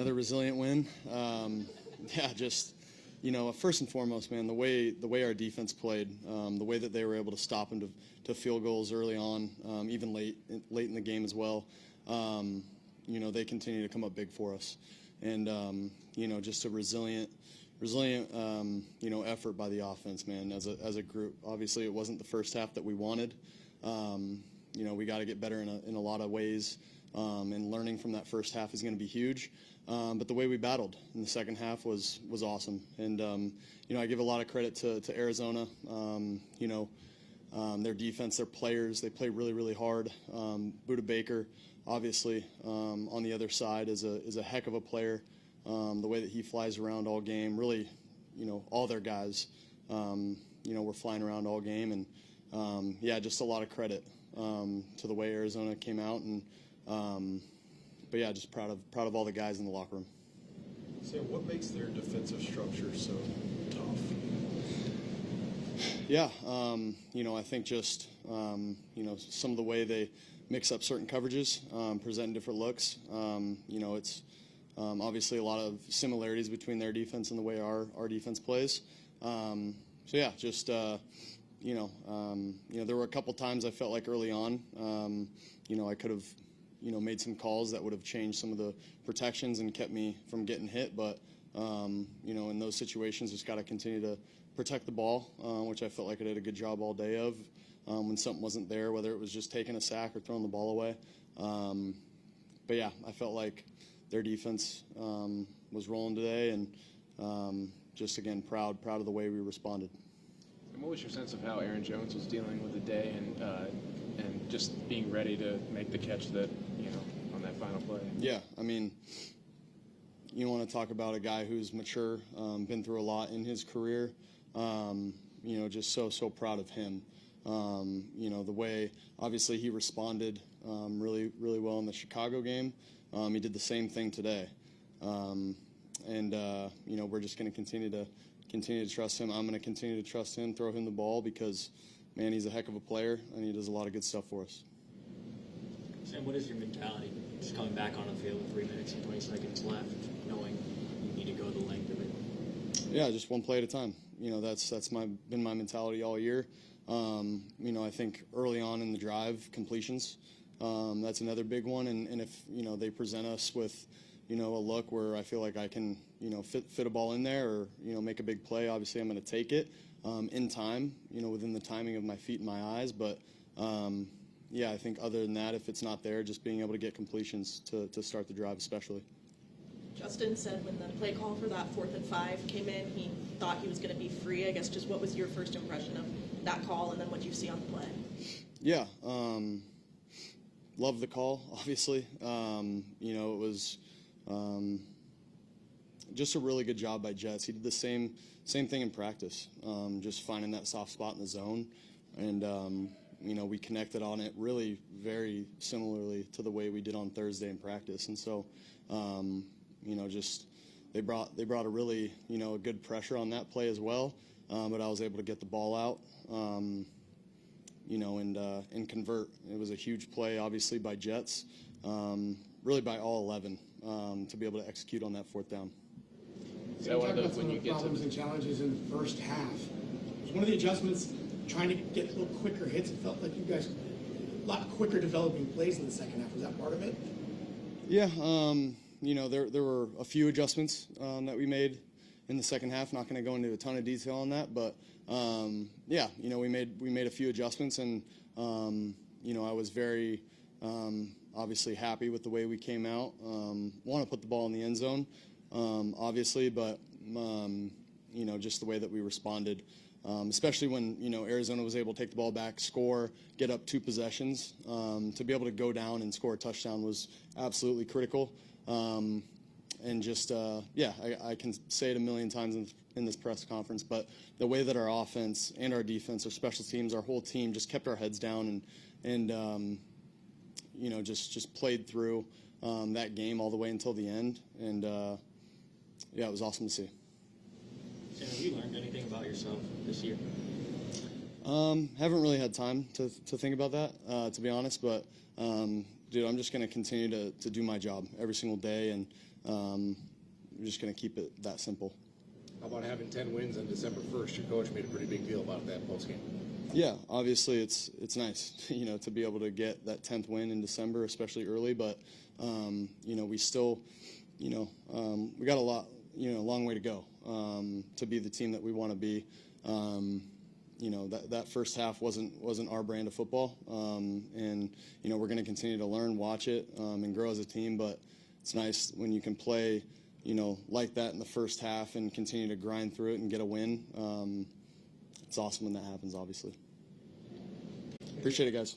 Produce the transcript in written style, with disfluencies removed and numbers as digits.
Another resilient win. Yeah, just first and foremost, man, the way our defense played, the way that they were able to stop them to field goals early on, even late in the game as well. They continue to come up big for us, and just a resilient effort by the offense, man, as a group. Obviously, it wasn't the first half that we wanted. We got to get better in a lot of ways, and learning from that first half is going to be huge. But the way we battled in the second half was awesome. And I give a lot of credit to Arizona. Their defense, their players, they play really, really hard. Budda Baker, obviously, on the other side is a heck of a player. The way that he flies around all game, really, all their guys, were flying around all game, and just a lot of credit to the way Arizona came out, and but yeah, just proud of all the guys in the locker room. Sam, what makes their defensive structure so tough? Yeah, I think just some of the way they mix up certain coverages, present different looks. It's obviously a lot of similarities between their defense and the way our defense plays. There were a couple times I felt like early on, I could have, made some calls that would have changed some of the protections and kept me from getting hit. But, in those situations, just got to continue to protect the ball, which I felt like I did a good job all day of. When something wasn't there, whether it was just taking a sack or throwing the ball away. But yeah, I felt like their defense was rolling today, and just again proud of the way we responded. And what was your sense of how Aaron Jones was dealing with the day and just being ready to make the catch that on that final play? Yeah, I mean, you want to talk about a guy who's mature, been through a lot in his career. Just so proud of him. The way obviously he responded really well in the Chicago game. He did the same thing today, we're just going to continue to trust him. I'm going to continue to trust him, throw him the ball, because, man, he's a heck of a player and he does a lot of good stuff for us. Sam, what is your mentality just coming back on the field with 3 minutes and 20 seconds left, knowing you need to go the length of it? Yeah, just one play at a time. That's been my mentality all year. I think early on in the drive, completions. That's another big one, and if they present us with a look where I feel like I can fit a ball in there or make a big play, obviously I'm going to take it in time, within the timing of my feet and my eyes. But I think other than that, if it's not there, just being able to get completions to start the drive especially. Justin said when the play call for that 4th and 5 came in, he thought he was going to be free. I guess just what was your first impression of that call and then what you see on the play? Yeah, love the call, obviously. It was just a really good job by Jets. He did the same thing in practice, just finding that soft spot in the zone. And, we connected on it really very similarly to the way we did on Thursday in practice. And so, they brought a really, a good pressure on that play as well. But I was able to get the ball out, and convert. It was a huge play, obviously, by Jets, really by all 11, to be able to execute on that 4th down. So you talk about some of the problems and challenges in the first half. Was one of the adjustments trying to get a little quicker hits? It felt like you guys a lot quicker developing plays in the second half. Was that part of it? Yeah, there were a few adjustments that we made in the second half. Not going to go into a ton of detail on that, but we made a few adjustments, and I was very obviously happy with the way we came out. Want to put the ball in the end zone, obviously, but just the way that we responded, especially when Arizona was able to take the ball back, score, get up 2 possessions, to be able to go down and score a touchdown was absolutely critical. And just, I can say it a million times in this press conference, but the way that our offense and our defense, our special teams, our whole team just kept our heads down and just played through that game all the way until the end. And, it was awesome to see. Sam, have you learned anything about yourself this year? Haven't really had time to think about that, to be honest, but, dude, I'm just going to continue to do my job every single day and we're just going to keep it that simple. How about having 10 wins on December 1st? Your coach made a pretty big deal about that postgame. Yeah, obviously it's nice, to be able to get that 10th win in December, especially early. But we still, we got a long way to go to be the team that we want to be. That first half wasn't our brand of football, and we're going to continue to learn, watch it, and grow as a team. But it's nice when you can play, like that in the first half and continue to grind through it and get a win. It's awesome when that happens, obviously. Appreciate it, guys.